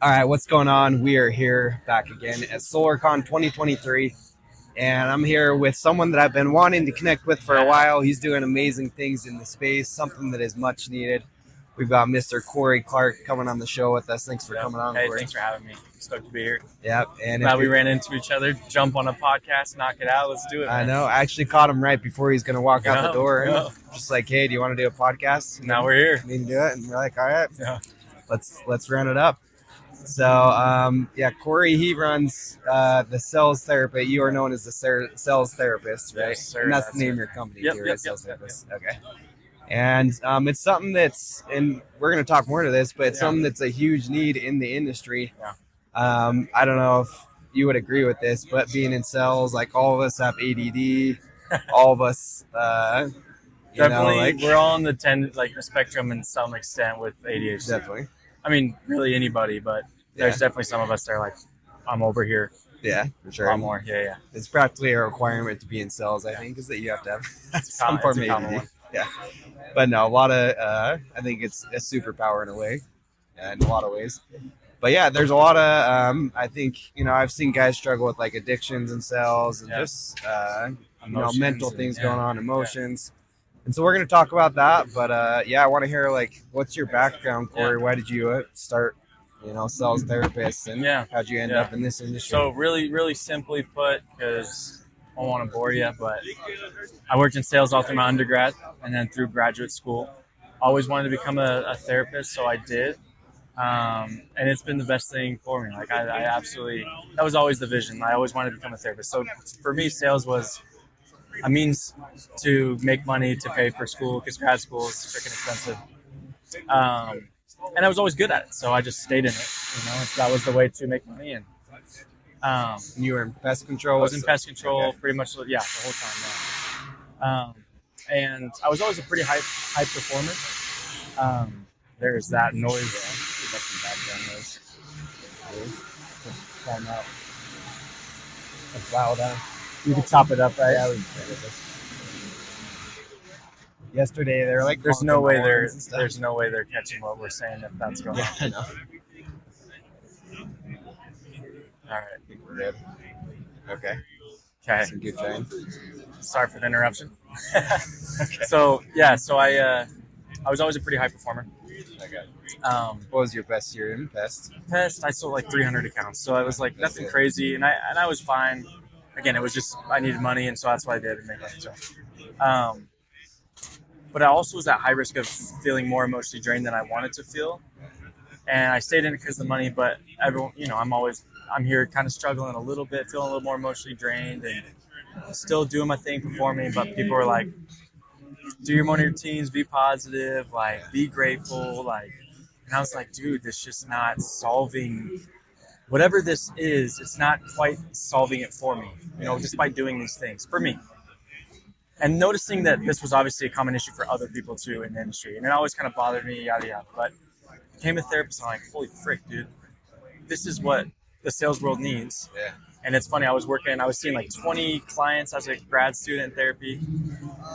All right, what's going on? We are here back again at SolarCon 2023, and I'm here with someone that I've been wanting to connect with for a while. He's doing amazing things in the space, something that is much needed. We've got Mr. Cory Clark coming on the show with us. Thanks for coming on, Hey, Cory. thanks for having me. Stoked to be here. Yep, and Glad we ran into each other. Jump on a podcast, knock it out. Let's do it, man. I know. I actually caught him right before he's going to walk out the door, Yeah. just like, "Hey, do you want to do a podcast?" And Now we're here. We can do it, and we're like, "All right, Yeah. let's run it up." So, Cory, he runs the sales therapy. You are known as the sales therapist, right? Yes, sir. And that's the name of your company, Yep, too, yep, sales yep, therapist. Okay. And it's something that's, and we're going to talk more to this, but it's something that's a huge need in the industry. Yeah. I don't know if you would agree with this, but being in sales, like all of us have ADD, all of us, Definitely, we're all on the spectrum in some extent with ADHD. Definitely. I mean, really anybody, but there's definitely some of us that are like, I'm over here. Yeah, for sure. A lot more. Yeah. It's practically a requirement to be in sales, I think, is that you have to have some form of ADD. Yeah. But no, a lot of, I think it's a superpower in a way, in a lot of ways. But yeah, there's a lot of, I think, I've seen guys struggle with like addictions and sales and just, mental things going on, emotions. And so we're going to talk about that. But I want to hear like, what's your background, Cory? Why did you start, sales therapist, and how'd you end up in this industry? So really, really simply put, because I don't want to bore you, but I worked in sales all through my undergrad and then through graduate school. Always wanted to become a therapist, so I did. And it's been the best thing for me. Like I absolutely, that was always the vision. I always wanted to become a therapist. So for me, sales was a means to make money to pay for school, because grad school is freaking expensive. And I was always good at it, so I just stayed in it. That was the way to make money. And you were in pest control. I was in pest control pretty much, the whole time. Yeah. And I was always a pretty high performer. There's that noise there. Background noise. Time out. That's loud. You can chop it up, right? Yeah, we can Yesterday, they're like, there's no way they're catching what we're saying if that's going on. I know. All right, I think we're good. Okay. Some good time. Sorry for the interruption. Okay. So I was always a pretty high performer. Okay. What was your best year in pest? I sold like 300 accounts, so I was like nothing crazy, and I was fine. Again, it was just I needed money, and so that's why I did it, make money. So, but I also was at high risk of feeling more emotionally drained than I wanted to feel, and I stayed in it because of the money. But everyone, I'm here kind of struggling a little bit, feeling a little more emotionally drained, and still doing my thing, performing. But people were like, "Do your morning routines, be positive, like be grateful, like." And I was like, "Dude, this just not solving." Whatever this is, it's not quite solving it for me, just by doing these things for me. And noticing that this was obviously a common issue for other people too in the industry. And it always kind of bothered me, yada, yada. But I became a therapist, and I'm like, holy frick, dude, this is what the sales world needs. Yeah. And it's funny, I was seeing like 20 clients as a grad student in therapy,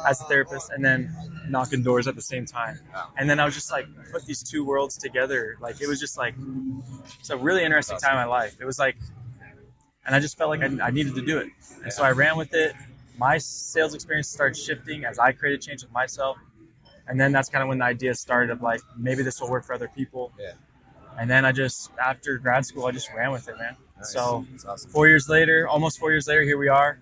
as a therapist, and then knocking doors at the same time. And then I was just like, put these two worlds together. Like, it was just like, it's a really interesting time in my life. It was like, and I just felt like I needed to do it. And so I ran with it. My sales experience started shifting as I created change with myself. And then that's kind of when the idea started of like, maybe this will work for other people. Yeah. And then after grad school, I just ran with it, man. Nice. So awesome. 4 years later, almost 4 years later, here we are.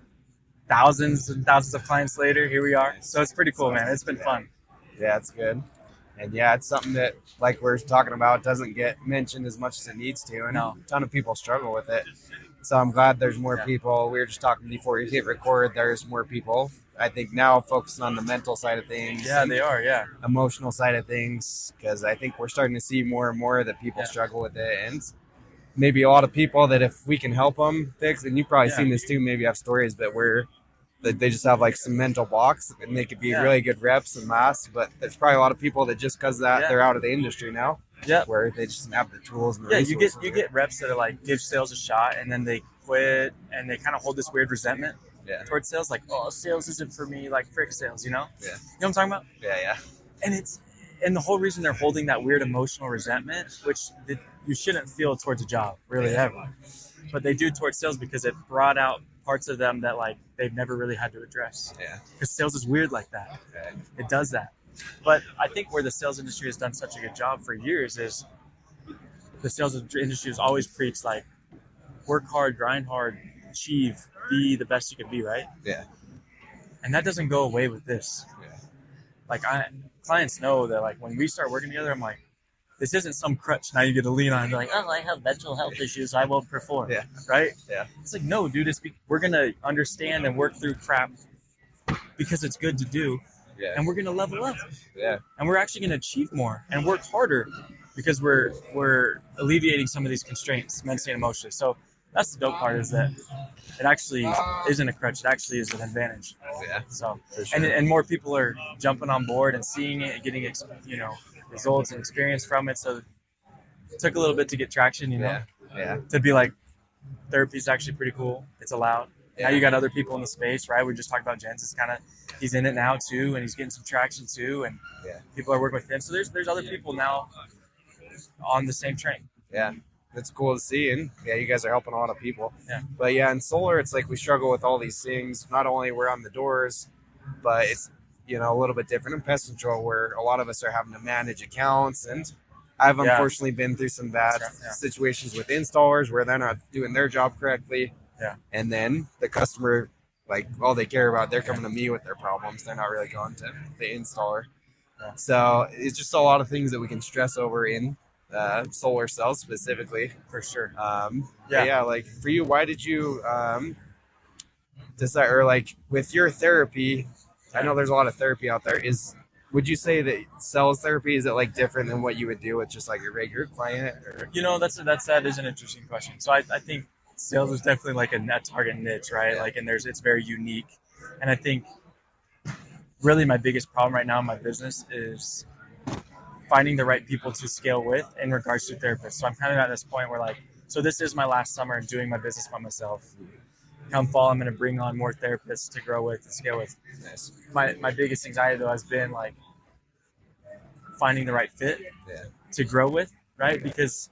Thousands and thousands of clients later, here we are. Nice. So it's pretty cool, man. It's been fun. Yeah, it's good. And it's something that, like we're talking about, doesn't get mentioned as much as it needs to. And a ton of people struggle with it. So I'm glad there's more people. We were just talking before you hit record, there's more people, I think, now focusing on the mental side of things. Yeah, they are, emotional side of things, because I think we're starting to see more and more that people struggle with it. And maybe a lot of people that if we can help them fix, and you've probably seen this too, maybe have stories that they just have like some mental blocks, and they could be really good reps and masks, but there's probably a lot of people that just because they're out of the industry now, where they just have the tools and the resources. You get reps that are like, give sales a shot, and then they quit, and they kind of hold this weird resentment towards sales, like, oh, sales isn't for me, like frick sales, Yeah. You know what I'm talking about? Yeah. And it's and the whole reason they're holding that weird emotional resentment, which you shouldn't feel towards a job really ever, but they do towards sales because it brought out parts of them that like they've never really had to address. Yeah. Because sales is weird like that. It does that. But I think where the sales industry has done such a good job for years is the sales industry has always preached like work hard, grind hard, achieve, be the best you can be, right? Yeah. And that doesn't go away with this. Yeah. Like clients know that like when we start working together, I'm like, this isn't some crutch now you get to lean on and be like, oh, I have mental health issues, I won't perform. Yeah. Right? Yeah. It's like, no, dude, we're gonna understand and work through crap because it's good to do. Yeah. And we're gonna level up. Yeah. And we're actually gonna achieve more and work harder because we're alleviating some of these constraints mentally and emotionally. So that's the dope part, is that it actually isn't a crutch. It actually is an advantage. Yeah. So, sure. and more people are jumping on board and seeing it and getting, results and experience from it. So it took a little bit to get traction, Yeah. to be like, therapy is actually pretty cool. It's allowed. Yeah. Now you got other people in the space, right? We just talked about Jens. It's he's in it now too, and he's getting some traction too, and people are working with him. So there's other people now on the same train. Yeah. It's cool to see, and you guys are helping a lot of people. Yeah. But in solar, it's like we struggle with all these things. Not only we're on the doors, but it's a little bit different in pest control, where a lot of us are having to manage accounts, and I've unfortunately been through some bad situations with installers where they're not doing their job correctly. Yeah. And then the customer, like, all they care about, they're coming to me with their problems. They're not really going to the installer. Yeah. So it's just a lot of things that we can stress over in solar cells specifically. For sure. Like for you, why did you decide, or like with your therapy, I know there's a lot of therapy out there. Would you say that sales therapy, is it like different than what you would do with just like a regular client? Or? That is an interesting question. So I think sales is definitely like a net target niche, right? Yeah. Like, and it's very unique. And I think really my biggest problem right now in my business is finding the right people to scale with in regards to therapists. So I'm kind of at this point where so this is my last summer doing my business by myself. Come fall, I'm going to bring on more therapists to grow with and scale with. Nice. My biggest anxiety though has been like finding the right fit to grow with, right? Because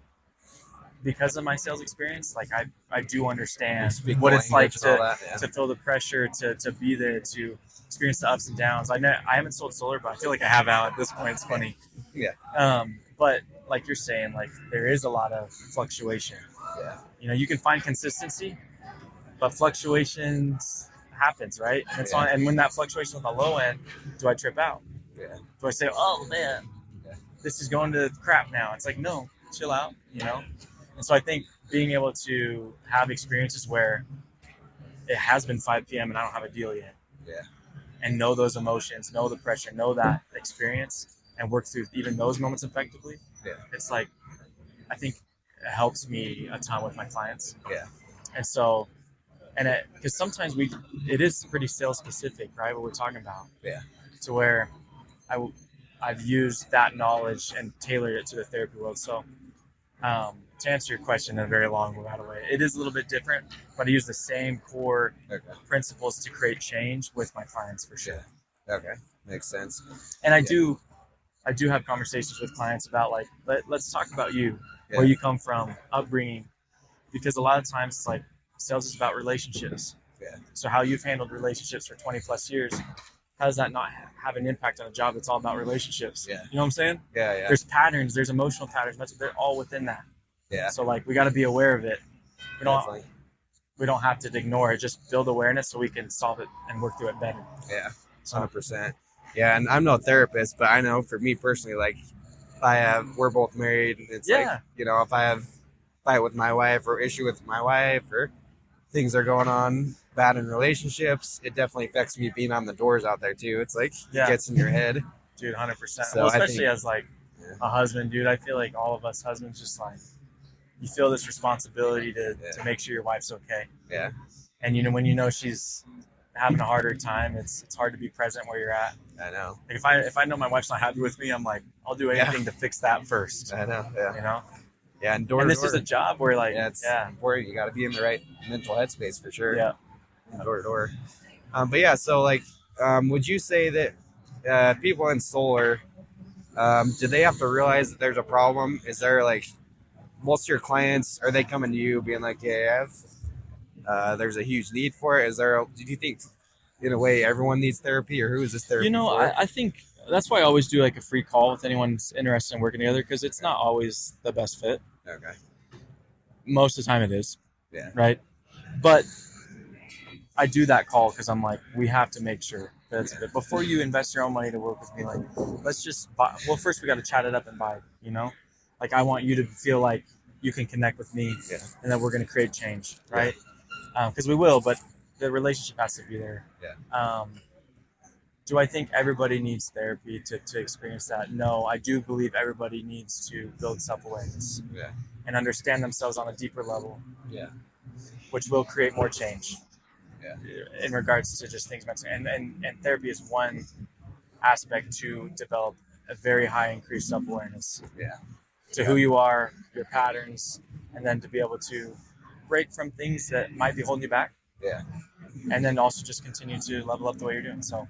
of my sales experience, like I do understand what it's like to feel the pressure, to be there, to experience the ups and downs. I haven't sold solar, but I feel like I have now at this point. It's funny. Yeah. But like you're saying, like there is a lot of fluctuation. Yeah. You can find consistency, but fluctuations happens, right? And it's and when that fluctuation on the low end, do I trip out? Yeah. Do I say, oh man, this is going to crap now? It's like, no, chill out, And so I think being able to have experiences where it has been 5 p.m. and I don't have a deal yet. Yeah. And know those emotions, know the pressure, know that experience, and work through even those moments effectively. Yeah. It's like, I think it helps me a ton with my clients. Yeah. And so, because sometimes it is pretty sales specific, right? What we're talking about. Yeah. To where I've used that knowledge and tailored it to the therapy world. So, to answer your question in a very long way, it is a little bit different, but I use the same core principles to create change with my clients for sure. Yeah. Okay, makes sense. And I do have conversations with clients about like, let's talk about you, where you come from, upbringing, because a lot of times it's like sales is about relationships. Yeah. So how you've handled relationships for 20 plus years, how does that not have an impact on a job that's all about relationships? Yeah. You know what I'm saying? Yeah. There's patterns, there's emotional patterns. They're all within that. Yeah. So like we got to be aware of it. We don't have to ignore it. Just build awareness so we can solve it and work through it better. Yeah. 100%. Yeah, and I'm no therapist, but I know for me personally, like we're both married, and it's like, if I have fight with my wife or issue with my wife or things are going on bad in relationships, it definitely affects me being on the doors out there too. It's like it gets in your head. Dude, 100%. So well, especially as like a husband, dude, I feel like all of us husbands just like, you feel this responsibility to make sure your wife's okay. Yeah. And when she's having a harder time, it's hard to be present where you're at. I know. Like if I know my wife's not happy with me, I'm like, I'll do anything to fix that first. I know. Yeah. Yeah, and this is a job where like it's important. You got to be in the right mental headspace for sure. Yeah. Door to door. But so like, would you say that people in solar, Do they have to realize that there's a problem? Is there like most of your clients, are they coming to you being like, yeah, I have, there's a huge need for it? Do you think in a way everyone needs therapy, or who is this therapy for? I think that's why I always do like a free call with anyone's interested in working together, because it's not always the best fit. Okay. Most of the time it is. Yeah. Right. But I do that call because I'm like, we have to make sure that it's a bit before you invest your own money to work with me. Like, let's just buy. Well, first we got to chat it up and buy. Like I want you to feel like you can connect with me, and that we're going to create change, right? Because we will, but the relationship has to be there. Yeah. Do I think everybody needs therapy to experience that? No, I do believe everybody needs to build self-awareness and understand themselves on a deeper level, which will create more change in regards to just things mentally. And therapy is one aspect to develop a very high increased self-awareness to who you are, your patterns, and then to be able to break from things that might be holding you back. And then also just continue to level up the way you're doing. So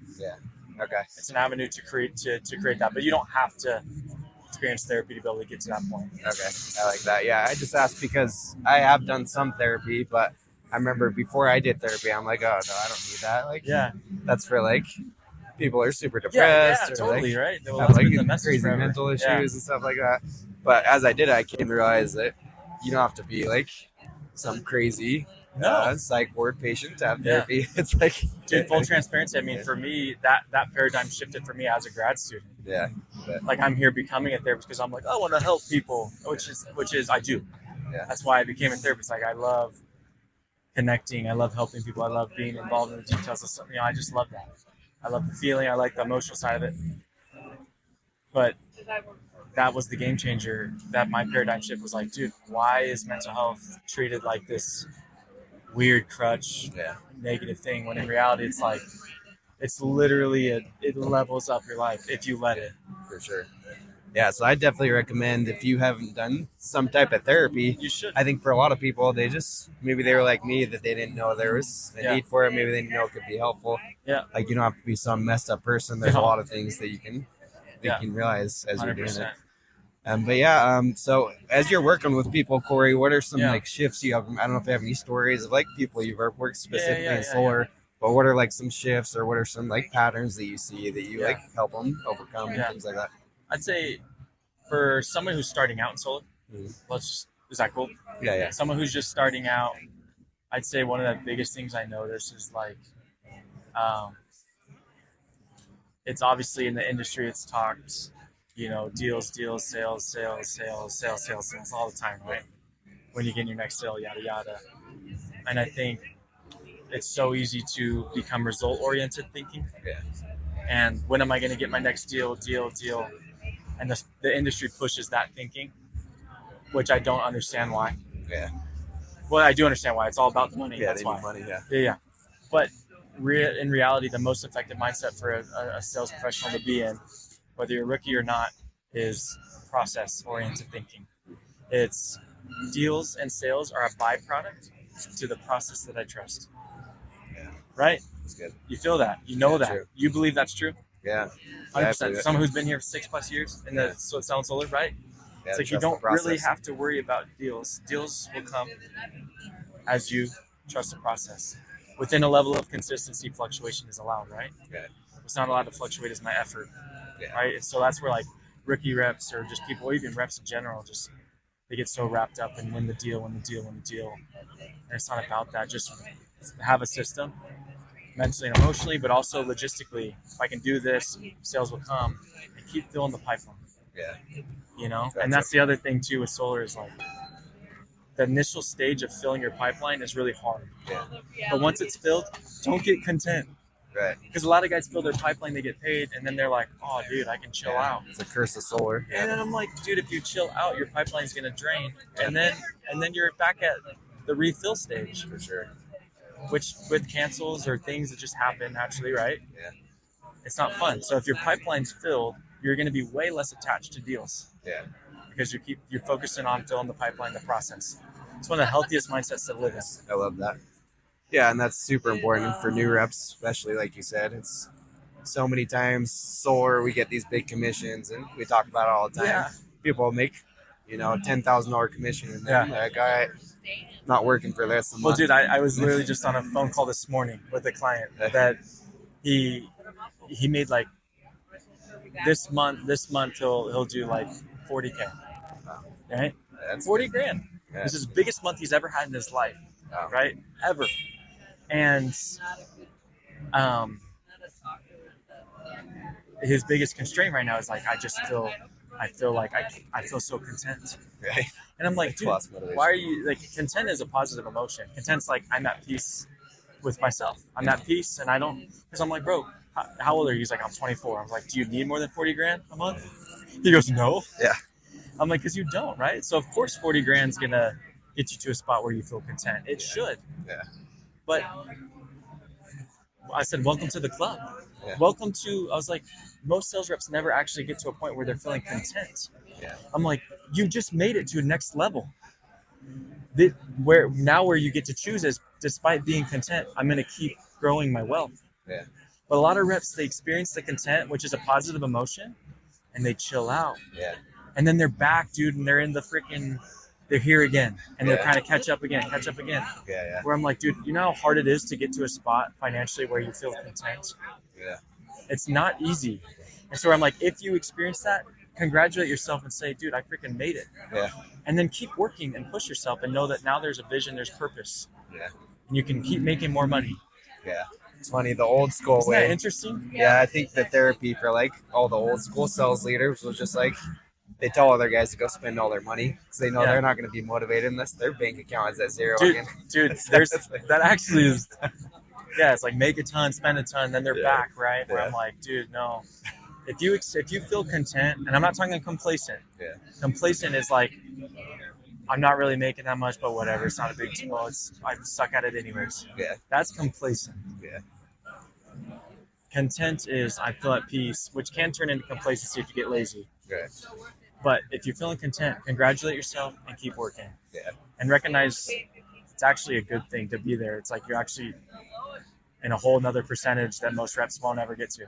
Okay. it's an avenue to create that, but you don't have to experience therapy to be able to get to that point. Okay. I like that. Yeah. I just asked because I have done some therapy, but I remember before I did therapy, I'm like, oh no, I don't need that. Like, that's for like people are super depressed, or totally, like, right. Well, have that's like been the message crazy forever. mental issues and stuff like that. But as I did it, I came to realize that you don't have to be like some crazy psych ward patient to have therapy. It's like, dude, full transparency. I mean, for me, that paradigm shifted for me as a grad student. Yeah. Like I'm here becoming a therapist because I'm like, I want to help people, which is I do. Yeah. That's why I became a therapist. Like I love connecting. I love helping people. I love being involved in the details of something. I just love that. I love the feeling. I like the emotional side of it. But that was the game changer. That my paradigm shift was like, dude, why is mental health treated like this weird crutch, negative thing, when in reality it's like it's literally it levels up your life if you let it. For sure. Yeah, so I definitely recommend, if you haven't done some type of therapy, you should. I think for a lot of people, maybe they were like me, that they didn't know there was a need for it. Maybe they didn't know it could be helpful. Yeah. Like you don't have to be some messed up person. There's a lot of things that you can realize as 100%. You're doing it. But so as you're working with people, Cory, what are some like shifts you have? I don't know if you have any stories of like people you've worked specifically in solar, but what are like some shifts, or what are some like patterns that you see that you like help them overcome and things like that? I'd say for someone who's starting out in solar, is that cool? Yeah. Someone who's just starting out, I'd say one of the biggest things I notice is like, it's obviously in the industry, it's talked, deals, sales all the time, right? When you get your next sale, yada, yada. And I think it's so easy to become result-oriented thinking. And when am I going to get my next deal? And the industry pushes that thinking, which I don't understand why. Well, I do understand why. It's all about the money. That's why. Money, But in reality, the most effective mindset for a sales professional to be in, whether you're a rookie or not, is process-oriented thinking. It's deals and sales are a byproduct to the process that I trust. Right? That's good. You feel that. You know that. True. You believe that's true? Yeah. 100%. Someone who's been here for 6+ years in the selling solar, right? It's like you don't really have to worry about deals. Deals will come as you trust the process. Within a level of consistency, fluctuation is allowed, right? What's not allowed to fluctuate is my effort, right? So that's where like rookie reps, or just people, or even reps in general, just they get so wrapped up in win the deal. And it's not about that. Just have a system, mentally and emotionally, but also logistically. If I can do this, sales will come, and keep filling the pipeline. And that's the other thing too with solar, is like the initial stage of filling your pipeline is really hard. But once it's filled, don't get content. Right. Because a lot of guys fill their pipeline, they get paid, and then they're like, oh, dude, I can chill out. It's a curse of solar. And then I'm like, dude, if you chill out, your pipeline's going to drain. And then you're back at the refill stage. For sure. Which with cancels or things that just happen naturally, right? It's not fun. So if your pipeline's filled, you're going to be way less attached to deals. Because you're focusing on filling the pipeline, the process. It's one of the healthiest mindsets to live in. I love that. Yeah, and that's super important for new reps, especially like you said. It's so many times solar, we get these big commissions, and we talk about it all the time. Yeah. People make, $10,000 commission, and then like, all right, not working for this a month. Well, dude, I was literally just on a phone call this morning with a client that he made like this month he'll do like 40K, right? That's 40 grand. Yeah. This is the biggest month he's ever had in his life, right? Ever. And his biggest constraint right now is like, I feel like I feel so content. Right. And I'm like, dude, why are you like, content is a positive emotion. Content's like, I'm at peace with myself. I'm at peace, and I don't, because I'm like, bro, how old are you? He's like, I'm 24. I'm like, do you need more than 40 grand a month? He goes, no. Yeah. I'm like, because you don't, right? So of course 40 grand's gonna get you to a spot where you feel content. It should. Yeah. But I said, welcome to the club. Yeah. Welcome to, I was like, most sales reps never actually get to a point where they're feeling content. Yeah. I'm like, you just made it to a next level. Where you get to choose is, despite being content, I'm going to keep growing my wealth. Yeah. But a lot of reps, they experience the content, which is a positive emotion, and they chill out. Yeah. And then they're back, dude, and they're in the freaking, they're here again, and they're trying to catch up again. Yeah. Where I'm like, dude, you know how hard it is to get to a spot financially where you feel content? Yeah. It's not easy. And so I'm like, if you experience that, congratulate yourself and say, dude, I freaking made it. Yeah. And then keep working and push yourself and know that now there's a vision, there's purpose. Yeah. And you can keep making more money. Yeah. It's funny, the old school Isn't way. that interesting? Yeah, I think the therapy for like all the old school sales leaders was just like, they tell other guys to go spend all their money because they know they're not going to be motivated unless their bank account is at zero again. Dude, that actually is, it's like make a ton, spend a ton, then they're back, right? Where I'm like, dude, no. If you feel content, and I'm not talking complacent. Yeah. Complacent is like, I'm not really making that much, but whatever. It's not a big deal. I suck at it anyways. Yeah. That's complacent. Yeah. Content is I feel at peace, which can turn into complacency if you get lazy. Right. But if you're feeling content, congratulate yourself and keep working. Yeah. And recognize it's actually a good thing to be there. It's like you're actually in a whole nother percentage that most reps won't ever get to.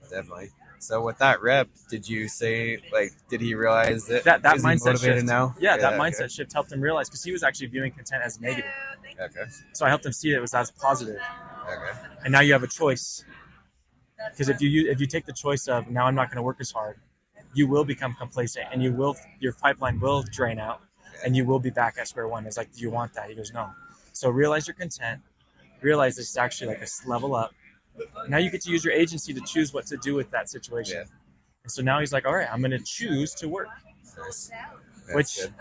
Definitely. So with that rep, did you say, like, did he realize that mindset shift now? Yeah, that mindset shift helped him realize, because he was actually viewing content as negative. Okay. So I helped him see it was as positive. Okay. And now you have a choice. Because if you take the choice of, now I'm not going to work as hard, you will become complacent, and your pipeline will drain out, and you will be back at square one. It's like, do you want that? He goes, no. So realize you're content. Realize this is actually like a level up. Now you get to use your agency to choose what to do with that situation. Yeah. And so now he's like, all right, I'm going to choose to work. Nice. Good.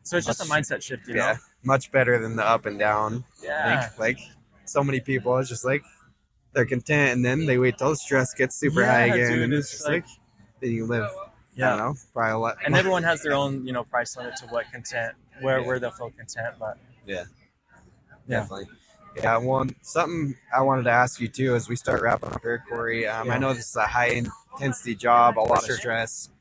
So it's just a mindset shift, you know? Much better than the up and down. Yeah. Like so many people, it's just like they're content, and then they wait till the stress gets super high again. Dude, and it's just like then you live, I don't know, probably a lot. And everyone has their own, price limit to what content, where they'll feel content. But definitely. Yeah, well, something I wanted to ask you too as we start wrapping up here, Cory. I know this is a high intensity job, a lot of stress,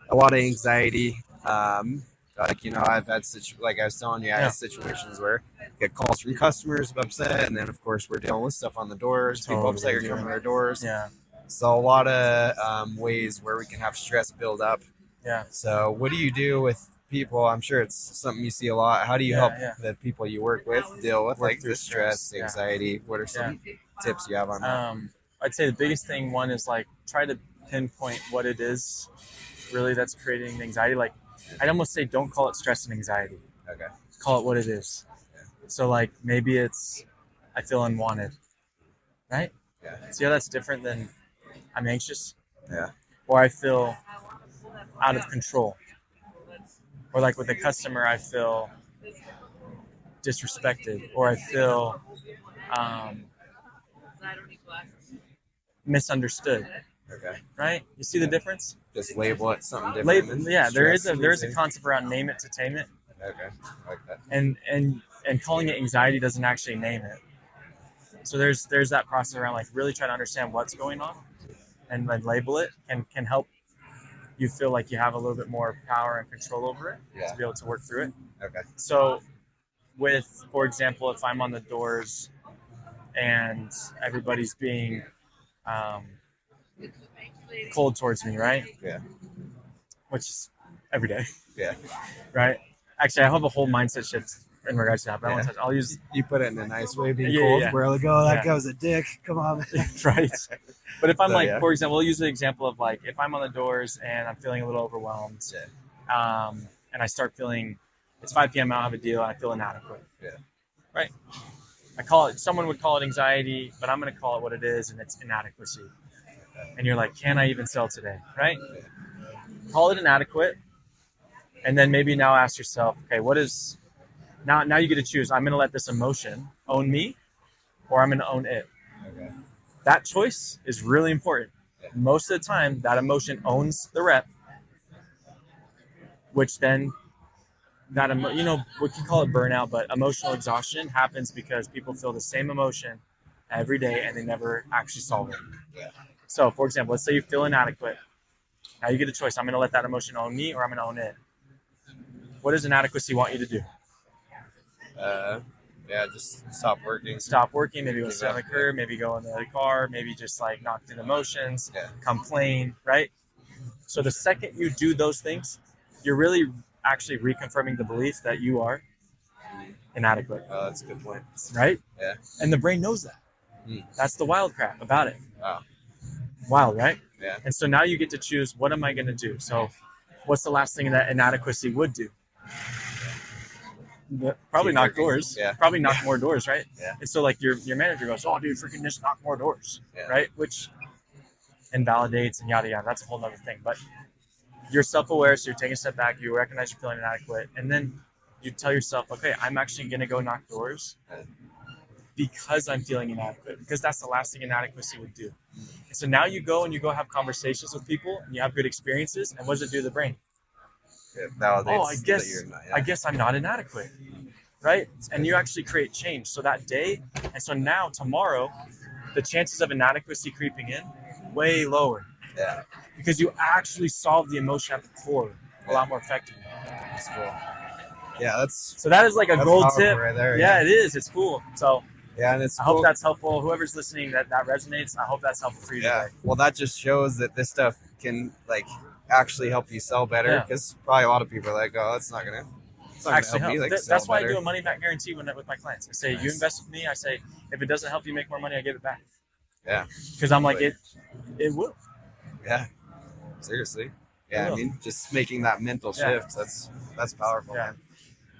a lot of anxiety. I've had like I was telling you, I had situations where I get calls from customers upset, and then of course we're dealing with stuff on the doors. People upset are coming to their doors. Yeah. So a lot of ways where we can have stress build up. Yeah. So what do you do with people? I'm sure it's something you see a lot. How do you help the people you work with deal with like the stress, anxiety? What are some tips you have on that? I'd say the biggest thing, one, is like try to pinpoint what it is really that's creating the anxiety. Like I'd almost say don't call it stress and anxiety. Okay. Call it what it is. Yeah. So like maybe it's I feel unwanted, right? Yeah. See how that's different than I'm anxious? Yeah. Or I feel out of control. Or like with the customer, I feel disrespected, or I feel misunderstood. Okay. Right? You see the difference? Just label it something different. There is a concept around name it to tame it. Okay. I like that. And calling it anxiety doesn't actually name it. So there's that process around like really trying to understand what's going on, and then label it can help you feel like you have a little bit more power and control over it to be able to work through it. Okay. So for example, if I'm on the doors and everybody's being cold towards me, right? Yeah. Which is every day. Yeah. Right? Actually, I have a whole mindset shift in regards to that. But I won't touch. I'll use. You put it in a nice way, being Yeah, cold. yeah. Where like, oh, that guy was a dick. Come on. Right. But if I'm So, like, yeah. for example, we'll use the example of like, if I'm on the doors and I'm feeling a little overwhelmed, and I start feeling, it's 5 p.m. I don't have a deal, and I feel inadequate. Yeah. Right. I call it. Someone would call it anxiety, but I'm going to call it what it is, and it's inadequacy. And you're like, can I even sell today? Right. Call it inadequate, and then maybe now ask yourself, okay, what is now you get to choose. I'm going to let this emotion own me, or I'm going to own it. Okay. That choice is really important. Most of the time, that emotion owns the rep, which then we can call it burnout, but emotional exhaustion happens because people feel the same emotion every day and they never actually solve it. Yeah. So, for example, let's say you feel inadequate. Now you get a choice. I'm going to let that emotion own me, or I'm going to own it. What does inadequacy want you to do? Just stop working. Stop working. Maybe go sit on the curb. Maybe go in the car. Maybe just like knock through emotions. Complain. Right. So the second you do those things, you're really actually reconfirming the belief that you are inadequate. Oh, that's a good point. Right. Yeah. And the brain knows that. That's the wild crap about it. Wow. Wild, right? Yeah. And so now you get to choose, what am I going to do? So what's the last thing that inadequacy would do? Probably knock doors. Yeah. Probably knock more doors, right? Yeah. And so like your manager goes, oh, dude, freaking just knock more doors, right? Which invalidates and yada yada. That's a whole other thing. But you're self-aware, so you're taking a step back. You recognize you're feeling inadequate, and then you tell yourself, okay, I'm actually going to go knock doors because I'm feeling inadequate, because that's the last thing inadequacy would do. And so now you go and you go have conversations with people, and you have good experiences, and what does it do to the brain? It validates I guess I'm not inadequate, right? And you actually create change. So that day, and so now tomorrow, the chances of inadequacy creeping in, way lower. Yeah. Because you actually solve the emotion at the core a lot more effectively. That's cool. Yeah, so that is like a gold tip right there. Yeah, it is. It's cool. So yeah, and it's I hope that's helpful. Whoever's listening that resonates, I hope that's helpful for you today. Well, that just shows that this stuff can like actually help you sell better, because probably a lot of people are like, oh, it's not gonna actually help me, like, that's why better. I do a money back guarantee with my clients. I say, you invest with me. I say, if it doesn't help you make more money, I give it back. Yeah. Because I'm like, it will. Yeah. Seriously. Yeah, I mean, just making that mental shift, that's powerful, man.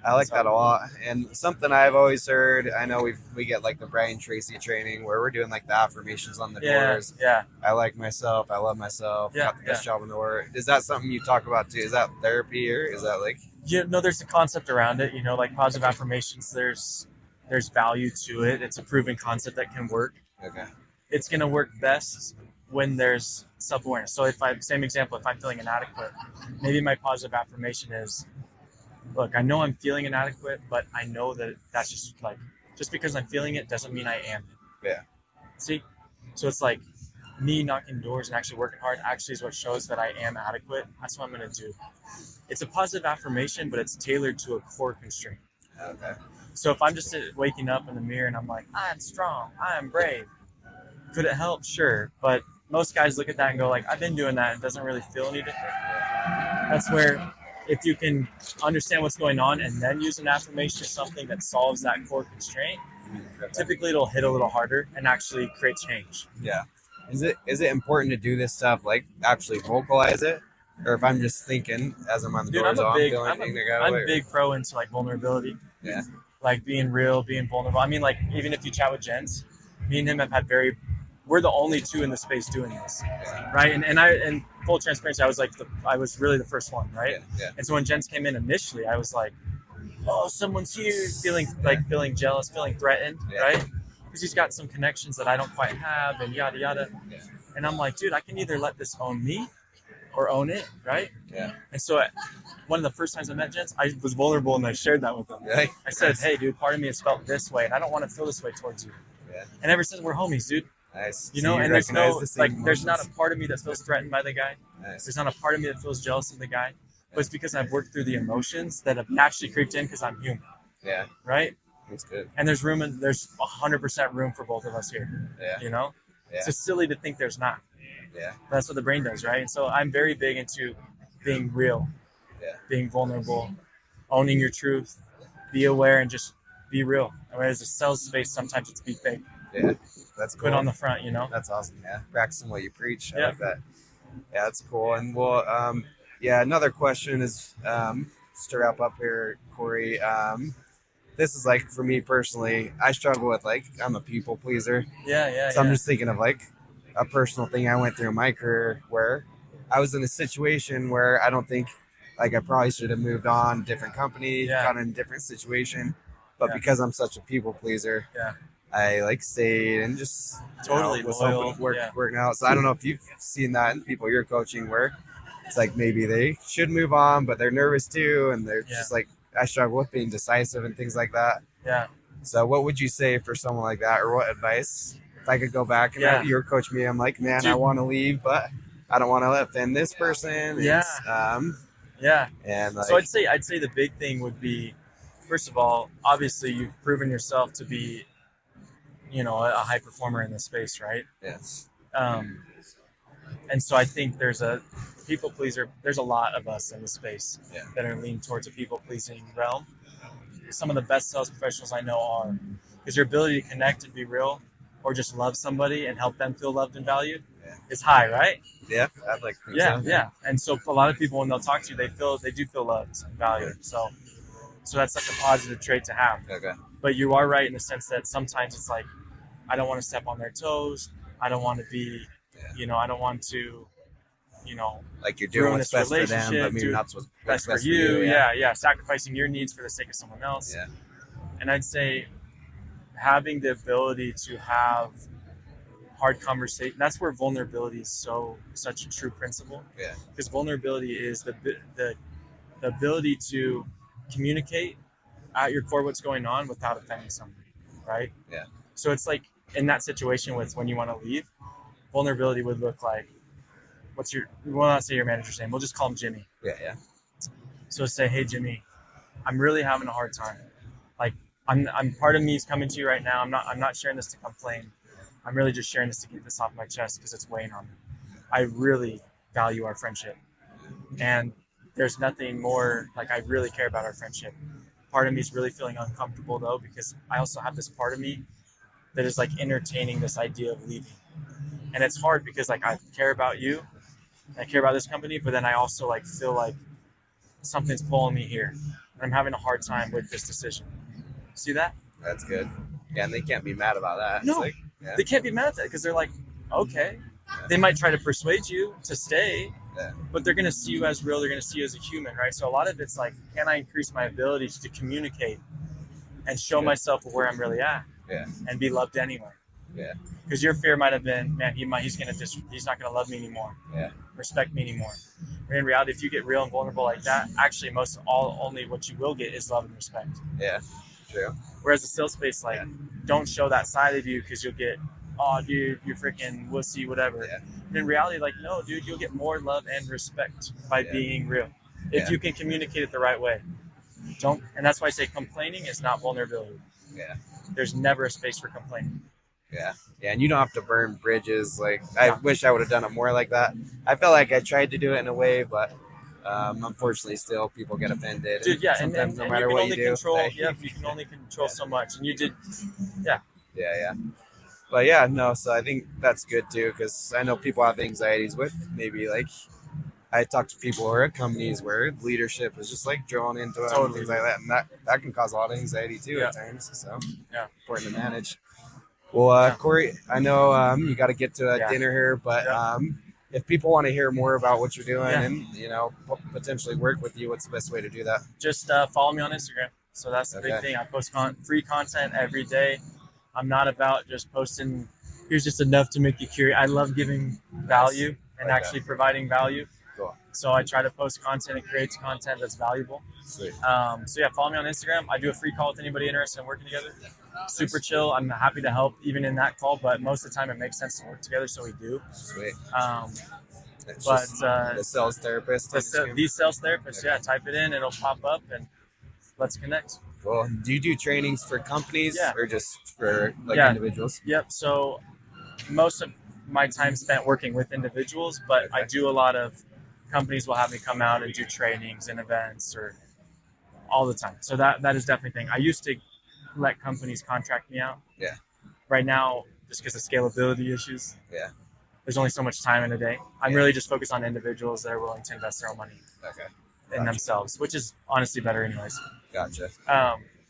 I like that a lot. And something I've always heard, I know we get like the Brian Tracy training where we're doing like the affirmations on the doors. Yeah. I like myself. I love myself. Got the best job in the world. Is that something you talk about too? Is that therapy, or is that like? There's a concept around it. Like positive affirmations. There's value to it. It's a proven concept that can work. Okay. It's gonna work best when there's self-awareness. So same example, if I'm feeling inadequate, maybe my positive affirmation is, look, I know I'm feeling inadequate, but I know that that's just because I'm feeling it doesn't mean I am it. Yeah. See? So it's like me knocking doors and actually working hard actually is what shows that I am adequate. That's what I'm going to do. It's a positive affirmation, but it's tailored to a core constraint. Okay. So if I'm just waking up in the mirror and I'm like, I'm strong, I'm brave, could it help? Sure. But most guys look at that and go like, I've been doing that. It doesn't really feel any different. That's where if you can understand what's going on and then use an affirmation or something that solves that core constraint, typically it'll hit a little harder and actually create change. Yeah. Is it important to do this stuff, like actually vocalize it? Or if I'm just thinking as I'm on the doors, I'm a big pro into like vulnerability. Yeah. Like being real, being vulnerable. I mean, like even if you chat with Jens, me and him have had we're the only two in the space doing this, right? And full transparency, I was really the first one, right? Yeah. And so when Jens came in initially, I was like, oh, someone's here, feeling jealous, feeling threatened, right? Because he's got some connections that I don't quite have, and yada yada. Yeah. And I'm like, dude, I can either let this own me or own it, right? Yeah. And so one of the first times I met Jens, I was vulnerable and I shared that with him. Right. I said, hey, dude, part of me has felt this way, and I don't want to feel this way towards you. Yeah. And ever since, we're homies, dude. Nice. And there's there's not a part of me that feels threatened by the guy. Nice. There's not a part of me that feels jealous of the guy. But it's because I've worked through the emotions that have naturally creeped in because I'm human. Yeah. Right? That's good. And there's 100% room for both of us here. Yeah. Yeah. It's just silly to think there's not. Yeah. That's what the brain does, right? And so I'm very big into being real, being vulnerable, owning your truth, be aware, and just be real. Whereas the sales space, sometimes it's be fake. Yeah, that's cool. Put on the front, That's awesome. Yeah, practicing what you preach. I Yeah. like that. Yeah, that's cool. And well, yeah, another question is just to wrap up here, Cory. This is like for me personally, I struggle with like I'm a people pleaser. So I'm just thinking of like a personal thing I went through in my career where I was in a situation where I don't think like I probably should have moved on, different company, got in a different situation, but because I'm such a people pleaser, I like stayed and just was hoping working out. So I don't know if you've seen that in people you're coaching where it's like maybe they should move on, but they're nervous too, and they're just like I struggle with being decisive and things like that. Yeah. So what would you say for someone like that, or what advice? If I could go back and you're coach me, I'm like, man, I want to leave, but I don't want to offend this person. And like, so I'd say the big thing would be, first of all, obviously you've proven yourself to be, a high performer in this space, right? Yeah. And so I think there's a people pleaser. There's a lot of us in the space that are leaning towards a people pleasing realm. Some of the best sales professionals I know are, because your ability to connect and be real, or just love somebody and help them feel loved and valued, is high, right? Yeah, I'd like to think so. Yeah. And so a lot of people, when they'll talk to you, they do feel loved and valued. So that's like a positive trait to have. Okay. But you are right in the sense that sometimes it's like, I don't want to step on their toes. I don't want to be, I don't want to, like you're doing what's best for them, but maybe not what's best for you. Yeah. Sacrificing your needs for the sake of someone else. Yeah. And I'd say having the ability to have hard conversation, that's where vulnerability is such a true principle. Yeah. Because vulnerability is the ability to communicate at your core what's going on without offending somebody, right? Yeah. So it's like in that situation with when you want to leave, vulnerability would look like, we'll not say your manager's name, we'll just call him Jimmy. Yeah. So say, hey Jimmy, I'm really having a hard time. Like I'm part of me is coming to you right now. I'm not sharing this to complain. I'm really just sharing this to get this off my chest because it's weighing on me. I really value our friendship. And there's nothing more, like I really care about our friendship. Part of me is really feeling uncomfortable though, because I also have this part of me that is like entertaining this idea of leaving. And it's hard because like I care about you, I care about this company, but then I also like feel like something's pulling me here. And I'm having a hard time with this decision. See that? That's good. Yeah, and they can't be mad about that. No, they can't be mad at that because they're like, okay. They might try to persuade you to stay, but they're going to see you as real. They're going to see you as a human, right? So a lot of it's like, can I increase my ability to communicate and show myself where I'm really at and be loved anyway? Yeah. Because your fear might have been, man, he's not going to love me anymore, respect me anymore. But in reality, if you get real and vulnerable like that, actually only what you will get is love and respect. Yeah, true. Whereas the sales space, like, don't show that side of you because you'll get, oh, dude, you're freaking wussy, whatever. Yeah. And in reality, like, no, dude, you'll get more love and respect by being real. If you can communicate it the right way. And that's why I say complaining is not vulnerability. Yeah. There's never a space for complaining. Yeah, and you don't have to burn bridges. Like I wish I would have done it more like that. I felt like I tried to do it in a way, but unfortunately, still people get offended. Dude, and sometimes no matter what you do, you can only control so much, and you did. Yeah. But yeah, no. So I think that's good too, because I know people have anxieties with maybe like I talk to people who are at companies where leadership is just like drawn into it and things like that, and that can cause a lot of anxiety too at times. So important to manage. Well, Cory, I know you got to get to dinner here, but if people want to hear more about what you're doing and potentially work with you, what's the best way to do that? Just follow me on Instagram. So that's the big thing. I post free content every day. I'm not about just posting. Here's just enough to make you curious. I love giving value and actually providing value. Cool. So I try to post content and create content that's valuable. Sweet. So follow me on Instagram. I do a free call with anybody interested in working together. Super chill. I'm happy to help even in that call, but most of the time it makes sense to work together, so we do. Sweet. But the sales therapist. These sales therapists, type it in, it'll pop up, and let's connect. Cool. Do you do trainings for companies or just for individuals? Yep. So my time spent working with individuals, but I do a lot of companies will have me come out and do trainings and events or all the time. So that is definitely a thing. I used to let companies contract me out. Yeah. Right now, just because of scalability issues. Yeah. There's only so much time in a day. I'm really just focused on individuals that are willing to invest their own money in themselves, which is honestly better anyways. Gotcha.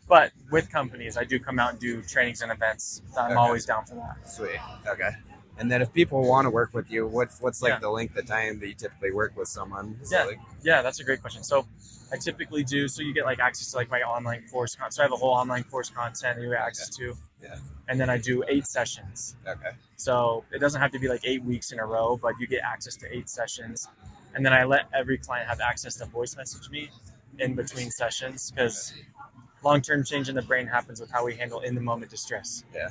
But with companies, I do come out and do trainings and events. I'm always down for that. Sweet. Okay. And then if people want to work with you, what's like the length of time that you typically work with someone? Yeah, that's a great question. So I typically do, so you get like access to like my online course. So I have a whole online course content that you get access to. Yeah. And then I do 8 sessions. Okay. So it doesn't have to be like 8 weeks in a row, but you get access to 8 sessions. And then I let every client have access to voice message me in between sessions, because long-term change in the brain happens with how we handle in-the-moment distress. Yeah.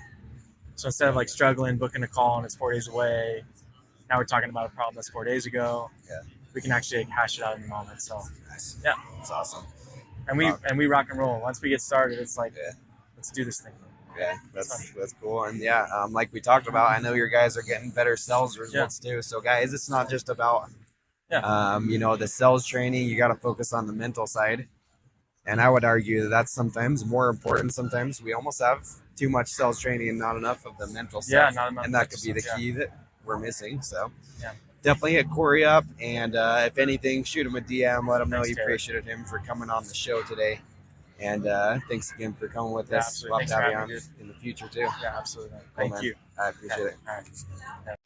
So instead of like struggling, booking a call and it's 4 days away, now we're talking about a problem that's 4 days ago. Yeah. We can actually like, hash it out in the moment. So nice. Yeah, that's awesome. And we rock and roll. Once we get started, it's like, let's do this thing. Yeah, that's cool. And like we talked about, I know your guys are getting better sales results too. So guys, it's not just about the sales training. You got to focus on the mental side. And I would argue that that's sometimes more important. Sometimes we almost have too much sales training and not enough of the mental stuff. And that could be the key that we're missing. So definitely hit Cory up. And if anything, shoot him a DM. Let him know you appreciated him for coming on the show today. And thanks again for coming with us. We'll have to have you on in the future too. Yeah, absolutely. Thank you. I appreciate it. All right.